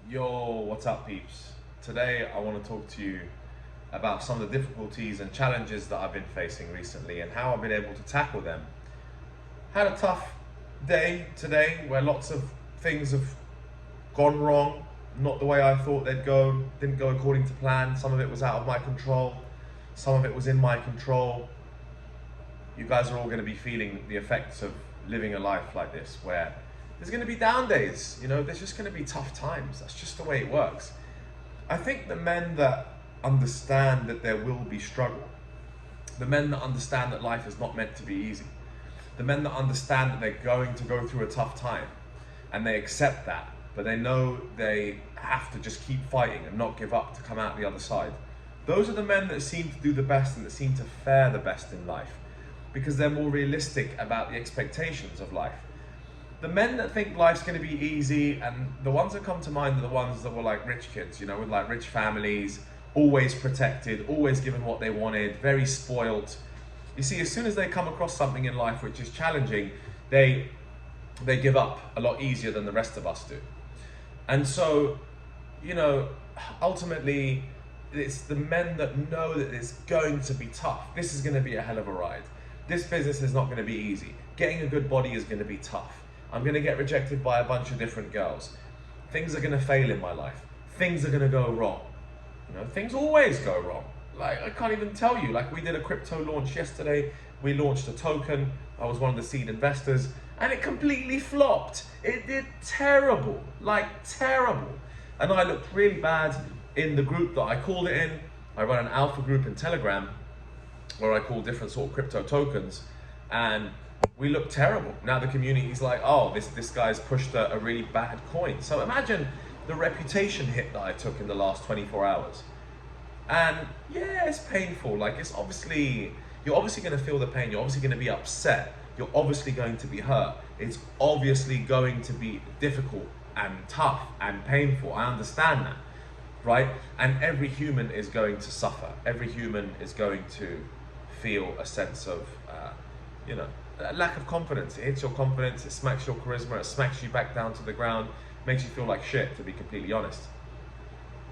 Yo, what's up, peeps? Today I want to talk to you about some of the difficulties and challenges that I've been facing recently and how I've been able to tackle them. Had a tough day today where lots of things have gone wrong, not the way I thought they'd go, didn't go according to plan. Some of it was out of my control, some of it was in my control. You guys are all going to be feeling the effects of living a life like this where there's going to be down days, there's just going to be tough times. That's just the way it works. I think the men that understand that there will be struggle, the men that understand that life is not meant to be easy, the men that understand that they're going to go through a tough time and they accept that, but they know they have to just keep fighting and not give up to come out the other side. Those are the men that seem to do the best and that seem to fare the best in life because they're more realistic about the expectations of life. The men that think life's going to be easy, and the ones that come to mind are the ones that were like rich kids, with like rich families, always protected, always given what they wanted, very spoilt. You see, as soon as they come across something in life which is challenging, they give up a lot easier than the rest of us do. And so, ultimately, it's the men that know that it's going to be tough. This is going to be a hell of a ride. This business is not going to be easy. Getting a good body is going to be tough. I'm going to get rejected by a bunch of different girls. Things are going to fail in my life. Things are going to go wrong. Things always go wrong. Like, I can't even tell you. Like, we did a crypto launch yesterday. We launched a token. I was one of the seed investors. And it completely flopped. It did terrible. Like, terrible. And I looked really bad in the group that I called it in. I run an alpha group in Telegram where I call different sort of crypto tokens. And we look terrible. Now the community's like, oh, this guy's pushed a really bad coin. So imagine the reputation hit that I took in the last 24 hours. And yeah, it's painful. Like, you're obviously going to feel the pain. You're obviously going to be upset. You're obviously going to be hurt. It's obviously going to be difficult and tough and painful. I understand that, right? And every human is going to suffer. Every human is going to feel a sense of, a lack of confidence. It hits your confidence, it smacks your charisma, it smacks you back down to the ground, makes you feel like shit, to be completely honest.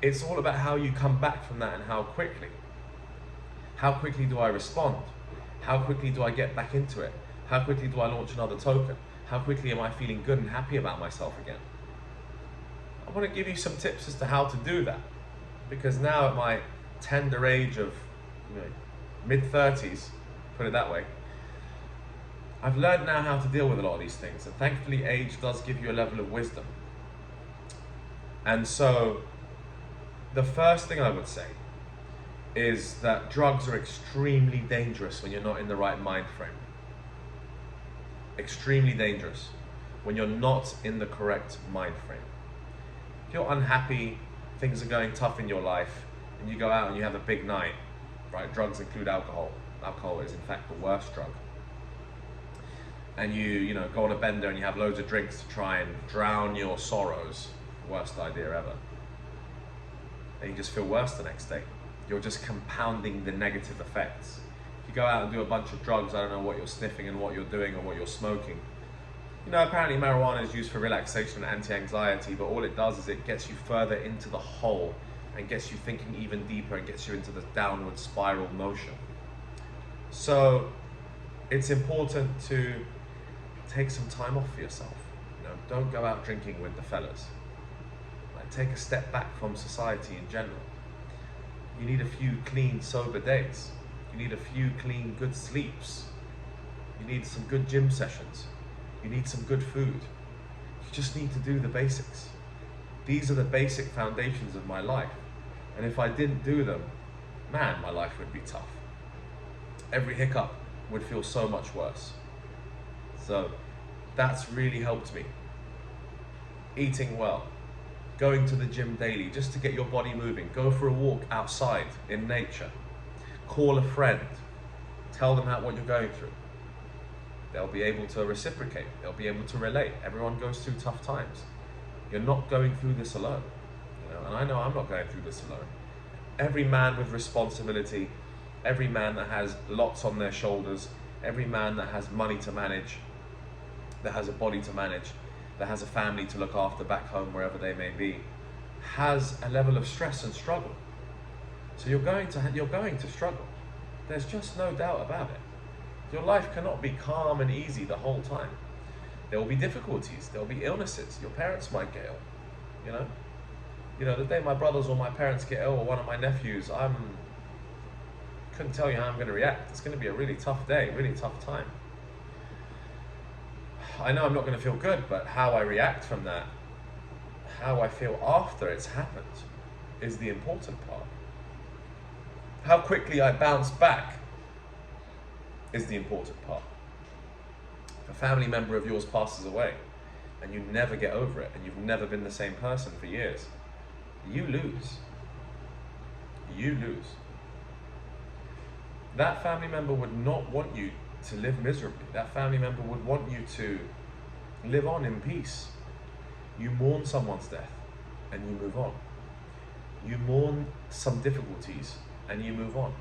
It's all about how you come back from that and how quickly. How quickly do I respond? How quickly do I get back into it? How quickly do I launch another token? How quickly am I feeling good and happy about myself again? I want to give you some tips as to how to do that. Because now at my tender age of mid-30s, put it that way, I've learned now how to deal with a lot of these things, and thankfully age does give you a level of wisdom. And so the first thing I would say is that drugs are extremely dangerous when you're not in the right mind frame. Extremely dangerous when you're not in the correct mind frame. If you're unhappy, things are going tough in your life, and you go out and you have a big night, right? Drugs include alcohol. Alcohol is in fact the worst drug. And you go on a bender and you have loads of drinks to try and drown your sorrows. Worst idea ever. And you just feel worse the next day. You're just compounding the negative effects. If you go out and do a bunch of drugs, I don't know what you're sniffing and what you're doing or what you're smoking. Apparently marijuana is used for relaxation and anti-anxiety, but all it does is it gets you further into the hole and gets you thinking even deeper and gets you into the downward spiral motion. So it's important to take some time off for yourself. Don't go out drinking with the fellas. Take a step back from society in general. You need a few clean, sober days. You need a few clean, good sleeps. You need some good gym sessions. You need some good food. You just need to do the basics. These are the basic foundations of my life. And if I didn't do them, man, my life would be tough. Every hiccup would feel so much worse. So that's really helped me. Eating well, going to the gym daily just to get your body moving, go for a walk outside in nature, call a friend, tell them what you're going through. They'll be able to reciprocate, they'll be able to relate. Everyone goes through tough times. You're not going through this alone, and I know I'm not going through this alone. Every man with responsibility, every man that has lots on their shoulders, every man that has money to manage, that has a body to manage, that has a family to look after back home wherever they may be, has a level of stress and struggle. So you're going to struggle. There's just no doubt about it. Your life cannot be calm and easy the whole time. There will be difficulties, there will be illnesses. Your parents might get ill, you know? You know, the day my brothers or my parents get ill, or one of my nephews, couldn't tell you how I'm going to react. It's going to be a really tough day, really tough time. I know I'm not going to feel good, but how I react from that, how I feel after it's happened, is the important part. How quickly I bounce back is the important part. If a family member of yours passes away and you never get over it and you've never been the same person for years, you lose. You lose. That family member would not want you to live miserably. That family member would want you to live on in peace. You mourn someone's death and you move on. You mourn some difficulties and you move on.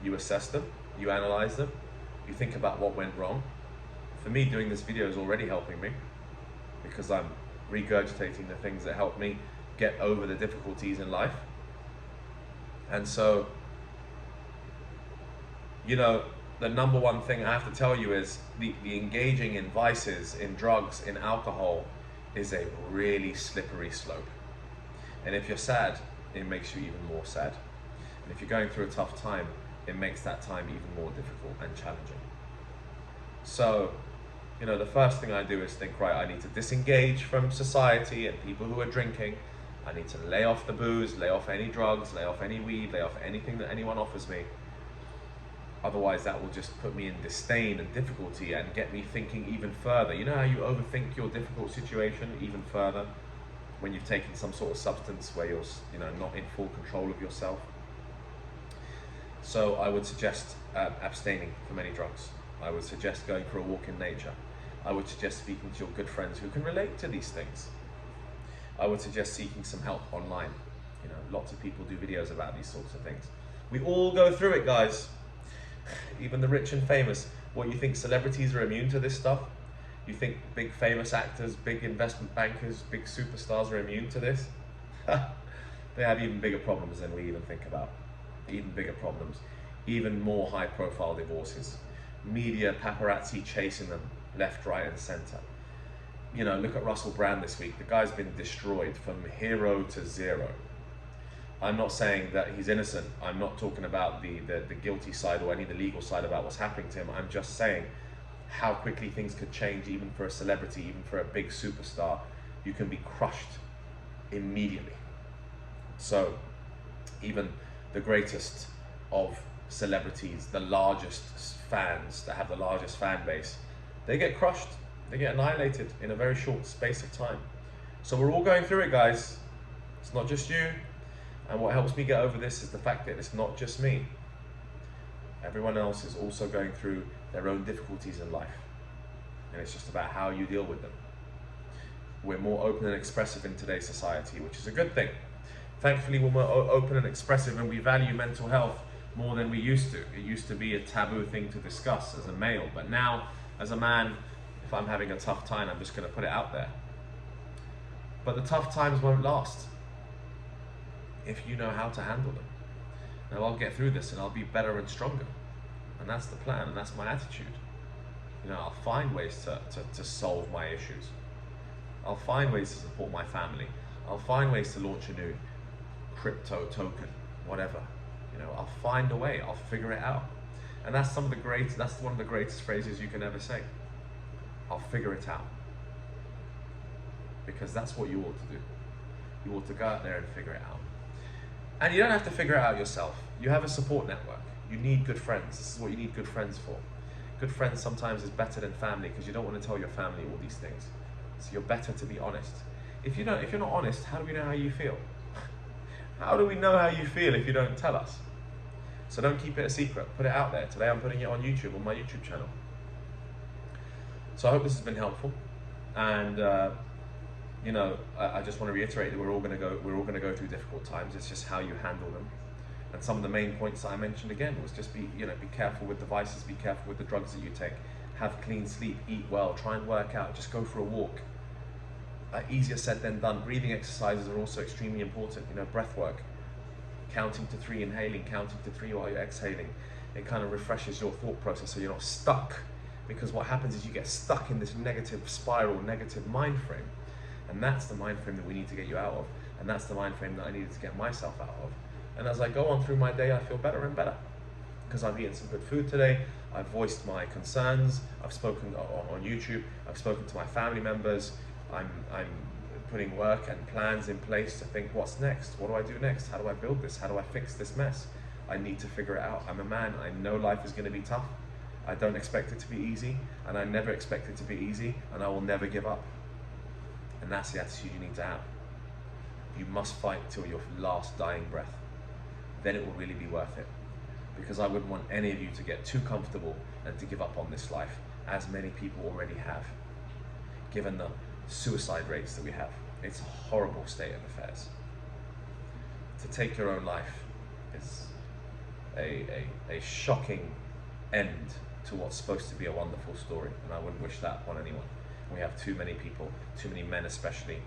You assess them, you analyze them, you think about what went wrong. For me, doing this video is already helping me because I'm regurgitating the things that help me get over the difficulties in life. And so, you know, the number one thing I have to tell you is the engaging in vices, in drugs, in alcohol is a really slippery slope. And if you're sad, it makes you even more sad. And if you're going through a tough time, it makes that time even more difficult and challenging. So, you know, the first thing I do is think, right, I need to disengage from society and people who are drinking. I need to lay off the booze, lay off any drugs, lay off any weed, lay off anything that anyone offers me. Otherwise, that will just put me in disdain and difficulty and get me thinking even further. You know how you overthink your difficult situation even further when you've taken some sort of substance where you're, you know, not in full control of yourself? So I would suggest abstaining from any drugs. I would suggest going for a walk in nature. I would suggest speaking to your good friends who can relate to these things. I would suggest seeking some help online. You know, lots of people do videos about these sorts of things. We all go through it, guys. Even the rich and famous. What, you think celebrities are immune to this stuff? You think big famous actors, big investment bankers, big superstars are immune to this? They have even bigger problems than we even think about. Even bigger problems. Even more high profile divorces. Media paparazzi chasing them left, right and center. You know, look at Russell Brand this week. The guy's been destroyed from hero to zero. I'm not saying that he's innocent. I'm not talking about the guilty side or any of the legal side about what's happening to him. I'm just saying how quickly things could change even for a celebrity, even for a big superstar. You can be crushed immediately. So even the greatest of celebrities, the largest fans that have the largest fan base, they get crushed, they get annihilated in a very short space of time. So we're all going through it, guys. It's not just you. And what helps me get over this is the fact that it's not just me. Everyone else is also going through their own difficulties in life. And it's just about how you deal with them. We're more open and expressive in today's society, which is a good thing. Thankfully, we're more open and expressive and we value mental health more than we used to. It used to be a taboo thing to discuss as a male, but now, as a man, if I'm having a tough time, I'm just going to put it out there. But the tough times won't last if you know how to handle them. Now, I'll get through this and I'll be better and stronger. And that's the plan, and that's my attitude. You know, I'll find ways to solve my issues. I'll find ways to support my family. I'll find ways to launch a new crypto token, whatever. You know, I'll find a way, I'll figure it out. And that's one of the greatest phrases you can ever say. I'll figure it out. Because that's what you ought to do. You ought to go out there and figure it out. And you don't have to figure it out yourself. You have a support network. You need good friends. This is what you need good friends for. Good friends sometimes is better than family because you don't want to tell your family all these things. So you're better to be honest. If you're not honest, how do we know how you feel? How do we know how you feel if you don't tell us? So don't keep it a secret. Put it out there. Today I'm putting it on YouTube, on my YouTube channel. So I hope this has been helpful. And you know, I just want to reiterate that we're all going to go through difficult times. It's just how you handle them. And some of the main points that I mentioned again was just be careful with devices, be careful with the drugs that you take, have clean sleep, eat well, try and work out, just go for a walk. easier said than done. Breathing exercises are also extremely important. You know, breath work, counting to 3, inhaling, counting to 3 while you're exhaling. It kind of refreshes your thought process so you're not stuck. Because what happens is you get stuck in this negative spiral, negative mind frame. And that's the mind frame that we need to get you out of. And that's the mind frame that I needed to get myself out of. And as I go on through my day, I feel better and better. Because I've eaten some good food today, I've voiced my concerns, I've spoken on YouTube, I've spoken to my family members, I'm putting work and plans in place to think, what's next? What do I do next? How do I build this? How do I fix this mess? I need to figure it out. I'm a man, I know life is going to be tough. I don't expect it to be easy, and I never expect it to be easy, and I will never give up. And that's the attitude you need to have. You must fight till your last dying breath. Then it will really be worth it. Because I wouldn't want any of you to get too comfortable and to give up on this life, as many people already have, given the suicide rates that we have. It's a horrible state of affairs. To take your own life is a shocking end to what's supposed to be a wonderful story, and I wouldn't wish that on anyone. We have too many people, too many men especially,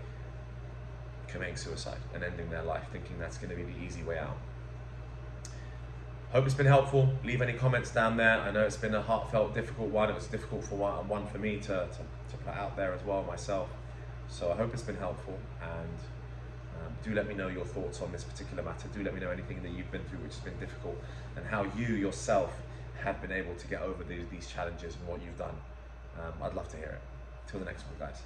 committing suicide and ending their life thinking that's going to be the easy way out. Hope it's been helpful. Leave any comments down there. I know it's been a heartfelt, difficult one. It was difficult for one for me to put out there as well myself. So I hope it's been helpful, and do let me know your thoughts on this particular matter. Do let me know anything that you've been through which has been difficult, and how you yourself have been able to get over these challenges and what you've done. I'd love to hear it. Till the next one, guys.